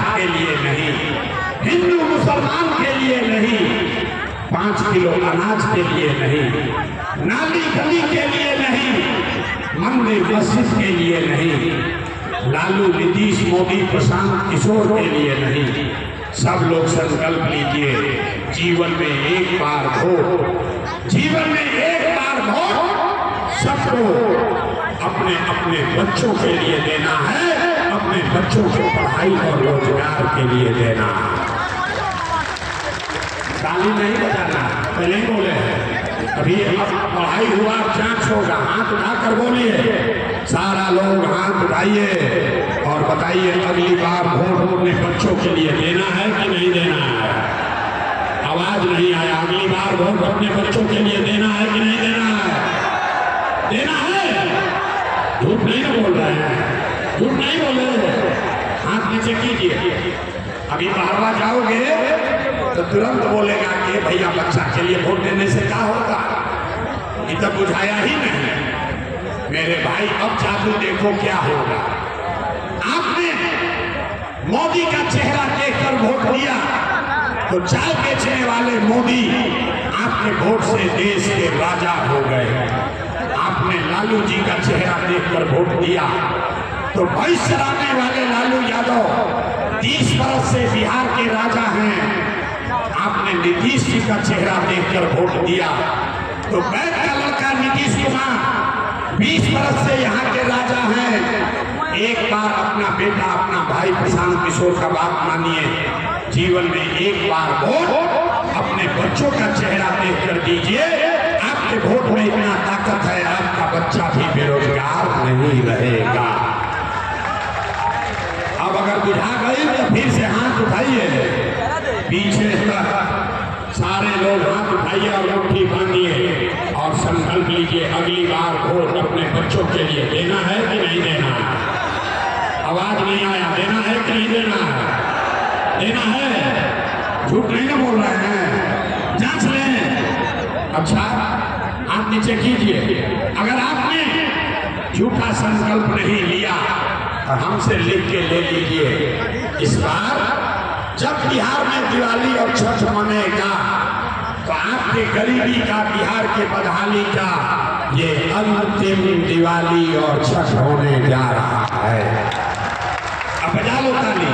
के लिए नहीं, हिंदू मुसलमान के लिए नहीं, 5 किलो अनाज के लिए नहीं, नाली गली के लिए नहीं, मंदिर मस्जिद के लिए नहीं, लालू नीतीश मोदी प्रशांत किशोर के लिए नहीं। सब लोग संकल्प लीजिए, जीवन में एक बार वोट, जीवन में एक बार वोट सबको अपने अपने बच्चों के लिए देना है, अपने बच्चों को पढ़ाई और रोजगार के लिए देना है। ताली नहीं बजाना, पहले ही बोले अभी पढ़ाई हुआ, जांच होगा, हाथ उठाकर बोलिए, सारा लोग हाथ उठाइए और बताइए अगली बार वोट अपने बच्चों के लिए देना है कि नहीं देना है। आवाज नहीं आया, अगली बार वोट अपने बच्चों के लिए देना है कि नहीं देना है? देना है, झूठ नहीं बोल रहे हैं, झूठ नहीं बोल रहे हैं। हाथ नीचे कीजिए। अभी बाहरवा जाओगे तो तुरंत बोलेगा कि भैया बच्चा के लिए वोट देने से क्या होगा, ये तो बुझाया ही नहीं। मेरे भाई अब जादू देखो क्या होगा। आपने मोदी का चेहरा देखकर वोट दिया तो चाय बेचने वाले मोदी आपके वोट से देश के राजा हो गए। आपने लालू जी का चेहरा देखकर वोट दिया तो भविष्य चलाने वाले लालू यादव 30 वर्ष से बिहार के राजा हैं। आपने नीतीश जी का चेहरा देखकर वोट दिया तो बैंक का लड़का नीतीश कुमार 20 वर्ष से यहाँ के राजा हैं। एक बार अपना बेटा, अपना भाई प्रशांत किशोर का बात मानिए, जीवन में एक बार वोट अपने बच्चों का चेहरा देखकर दीजिए। आपके वोट में इतना ताकत है, आपका बच्चा भी बेरोजगार नहीं रहेगा। अब अगर बुझा गई तो फिर से हाथ उठाइए, पीछे तक सारे लोग हाथ उठाइए और मुट्ठी बांधिए और संकल्प लीजिए, अगली बार वोट अपने बच्चों के लिए देना है कि नहीं देना है। आवाज नहीं आया, देना है कि नहीं देना है? देना है, झूठ नहीं ना बोल रहे हैं, जांच लें। अच्छा, हाथ नीचे कीजिए। अगर आपने झूठा संकल्प नहीं लिया तो हमसे लिख के ले लीजिए। इस बार जब बिहार में दिवाली और छठ मनेगा तो आपके गरीबी का, बिहार के बदहाली का ये अंतिम दिवाली और छठ होने जा रहा है। अब बजा लो ताली।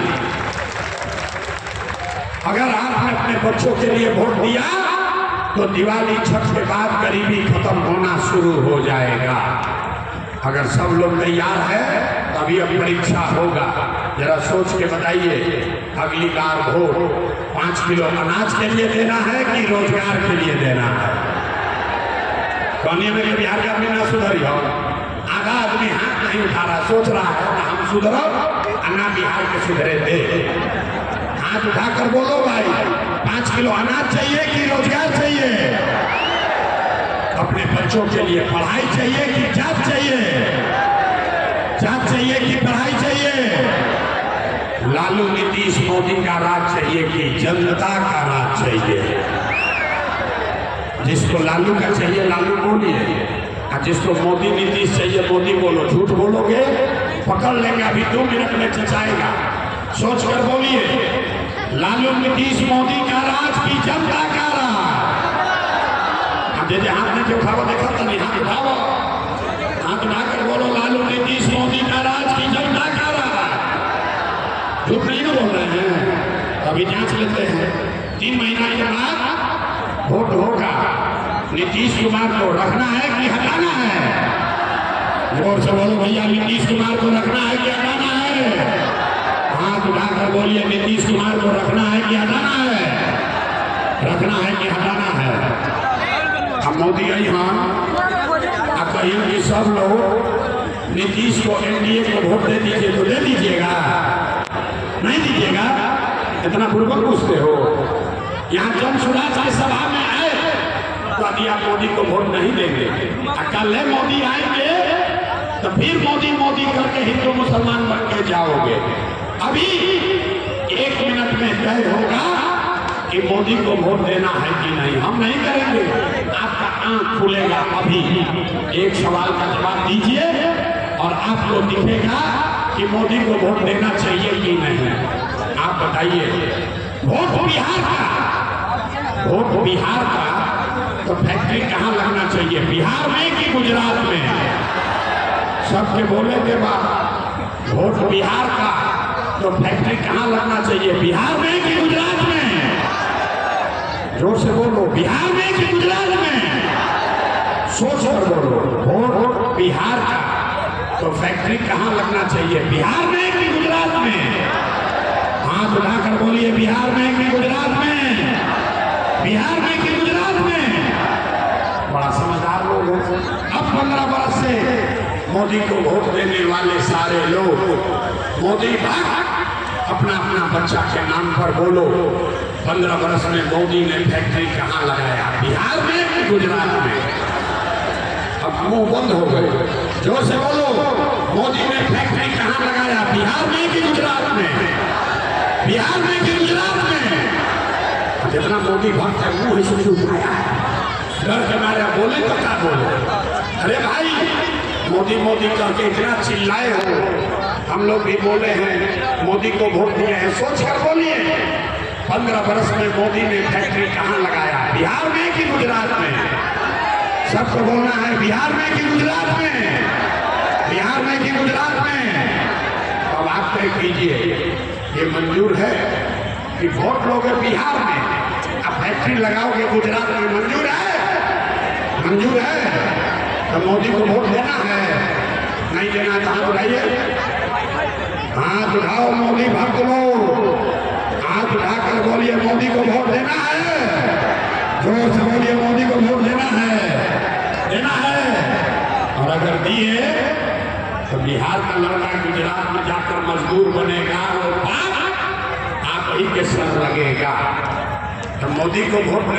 अगर आपने अपने बच्चों के लिए वोट दिया तो दिवाली छठ के बाद गरीबी खत्म होना शुरू हो जाएगा। अगर सब लोग तैयार है तभी अब परीक्षा होगा। जरा सोच के बताइए, अगली बार वोट 5 किलो अनाज के लिए देना है कि रोजगार के लिए देना है? कहने में बिहार का आदमी ना सुधरी हो, आधा आदमी हाथ नहीं उठा रहा, सोच रहा है ना हम सुधरो अन्ना बिहार के सुधरे थे। हाथ उठाकर बोलो भाई, 5 किलो अनाज चाहिए कि रोजगार चाहिए? अपने बच्चों के लिए पढ़ाई चाहिए कि जात चाहिए? जात चाहिए कि पढ़ाई चाहिए? लालू नीतीश मोदी का राज चाहिए कि जनता का राज चाहिए? जिसको लालू का चाहिए लालू बोलिए, और जिसको मोदी नीतीश चाहिए मोदी बोलो। झूठ बोलोगे पकड़ लेंगे, अभी 2 मिनट में चचाएगा। सोच कर बोलिए, लालू नीतीश मोदी का राज की जनता का राज? जैसे हाथ नीचे उठाओ, देखा तो नहीं, हाथ उठाओ, हाथ उठाकर बोलो, लालू नीतीश मोदी का राज की जनता का राज। झूठ नहीं ना बोल रहे हैं। अभी जांच लेते हैं, 3 महीना के बाद वोट होगा। नीतीश कुमार को रखना है कि हटाना है? जोर से बोलो भैया, नीतीश कुमार को रखना है कि हटाना है? हाथ उठाकर बोलिए, नीतीश कुमार को रखना है कि हटाना है? रखना है कि हटाना है? अब मोदी आई, हाँ, अब कहिए कि सब लोग नीतीश को, एनडीए को वोट दे दीजिए, तो दे दीजिएगा? नहीं दीजिएगा? इतना पूर्वक पूछते हो। यहाँ जन सुराज सभा में आए तो अभी आप मोदी को वोट नहीं देंगे। कल मोदी आएंगे तो फिर मोदी मोदी करके हिंदू मुसलमान बन के जाओगे। अभी 1 मिनट में तय होगा कि मोदी को वोट देना है कि नहीं। हम नहीं करेंगे, आपका आंख खुलेगा। अभी एक सवाल का जवाब दीजिए और आपको दिखेगा कि मोदी को वोट देना चाहिए कि नहीं? आप बताइए। वोट बिहार का, वोट बिहार का तो फैक्ट्री कहाँ लगना चाहिए, बिहार में कि गुजरात में? सबके बोले के बाद वोट बिहार का तो फैक्ट्री कहाँ लगना चाहिए, बिहार में कि गुजरात में? जोर से बोलो, बिहार में कि गुजरात में? सोच कर बोलो। वोट बिहार का तो फैक्ट्री कहाँ लगना चाहिए, बिहार में कि गुजरात में? हाथ उठाकर बोलिए, बिहार में कि गुजरात में? बिहार में कि गुजरात में? बड़ा समझदार लोग हैं। अब 15 बरस से मोदी को वोट देने वाले सारे लोग मोदी भक्त अपना अपना बच्चा के नाम पर बोलो। 15 बरस में मोदी ने फैक्ट्री कहाँ लगाया, बिहार में कि गुजरात में? अब मुंह बंद हो गए, जोर से बोलो। मोदी ने फैक्ट्री कहाँ लगाया, बिहार में कि गुजरात में? बिहार में कि गुजरात में? जितना मोदी भक्त है मुंह से उठाया है, डर के मारे बोले तो क्या बोले? अरे भाई, मोदी मोदी करके इतना चिल्लाए हो, हम लोग भी बोले हैं, मोदी को वोट दिए हैं, सोच कर बोलिए। 15 बरस में मोदी ने फैक्ट्री कहाँ लगाया, बिहार में कि गुजरात में? सबको बोलना है, बिहार में कि गुजरात में? बिहार में कि गुजरात में? अब आप तय कीजिए, ये मंजूर है कि वोट लोगे बिहार में, अब फैक्ट्री लगाओगे गुजरात में? मंजूर है? मंजूर है तो मोदी को वोट देना है, नहीं देना तो हाथ उठाइए। हाथ उठाओ मोदी भक्त लोग, हाथ उठाकर बोलिए मोदी को वोट देना है। जोर से बोलिए, मोदी को वोट देना है, देना है। और अगर दिए तो बिहार का लड़का गुजरात में जाकर मजदूर बनेगा, वो पाप आप ही के सर लगेगा। तो मोदी को वोट